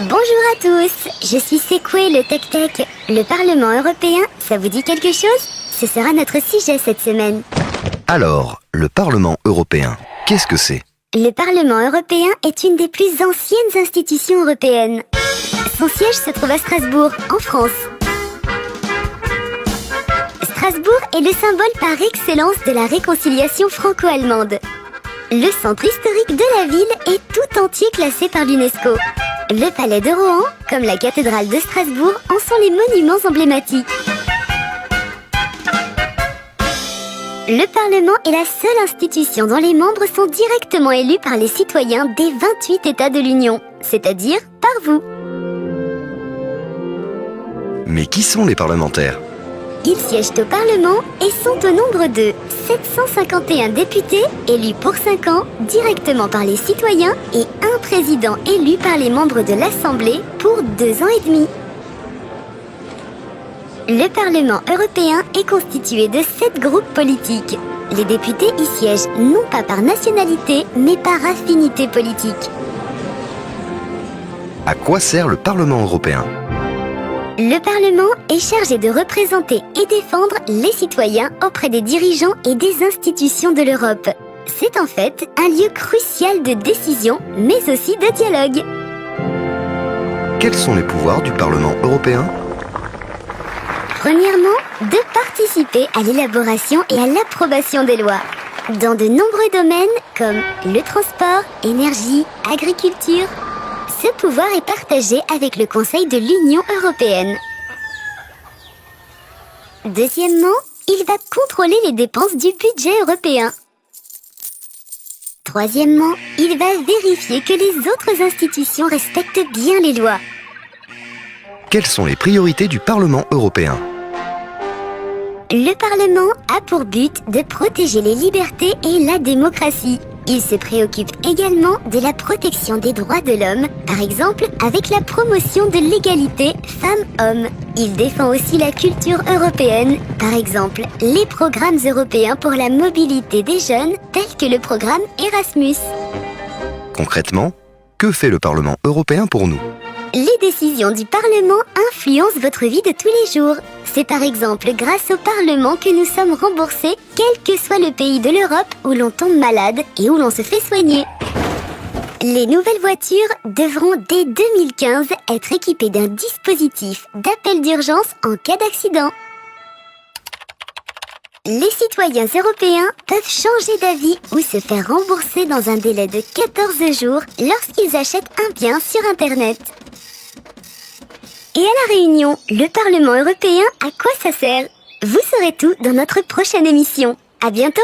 Bonjour à tous, je suis Sekwe le Tech Tech. Le Parlement européen, ça vous dit quelque chose? Ce sera notre sujet cette semaine. Alors, le Parlement européen, qu'est-ce que c'est? Le Parlement européen est une des plus anciennes institutions européennes. Son siège se trouve à Strasbourg, en France. Strasbourg est le symbole par excellence de la réconciliation franco-allemande. Le centre historique de la ville est tout entier classé par l'UNESCO. Le palais de Rohan, comme la cathédrale de Strasbourg, en sont les monuments emblématiques. Le Parlement est la seule institution dont les membres sont directement élus par les citoyens des 28 États de l'Union, c'est-à-dire par vous. Mais qui sont les parlementaires? Ils siègent au Parlement et sont au nombre de 751 députés élus pour 5 ans directement par les citoyens et un président élu par les membres de l'Assemblée pour 2 ans et demi. Le Parlement européen est constitué de 7 groupes politiques. Les députés y siègent non pas par nationalité, mais par affinité politique. À quoi sert le Parlement européen? Le Parlement est chargé de représenter et défendre les citoyens auprès des dirigeants et des institutions de l'Europe. C'est en fait un lieu crucial de décision, mais aussi de dialogue. Quels sont les pouvoirs du Parlement européen? Premièrement, de participer à l'élaboration et à l'approbation des lois. Dans de nombreux domaines comme le transport, énergie, agriculture, ce pouvoir est partagé avec le Conseil de l'Union européenne. Deuxièmement, il va contrôler les dépenses du budget européen. Troisièmement, il va vérifier que les autres institutions respectent bien les lois. Quelles sont les priorités du Parlement européen? Le Parlement a pour but de protéger les libertés et la démocratie. Il se préoccupe également de la protection des droits de l'homme, par exemple avec la promotion de l'égalité femmes-hommes. Il défend aussi la culture européenne, par exemple les programmes européens pour la mobilité des jeunes, tels que le programme Erasmus. Concrètement, que fait le Parlement européen pour nous? Les décisions du Parlement influencent votre vie de tous les jours. C'est par exemple grâce au Parlement que nous sommes remboursés, quel que soit le pays de l'Europe où l'on tombe malade et où l'on se fait soigner. Les nouvelles voitures devront dès 2015 être équipées d'un dispositif d'appel d'urgence en cas d'accident. Les citoyens européens peuvent changer d'avis ou se faire rembourser dans un délai de 14 jours lorsqu'ils achètent un bien sur Internet. Et à La Réunion, le Parlement européen, à quoi ça sert? Vous saurez tout dans notre prochaine émission. À bientôt!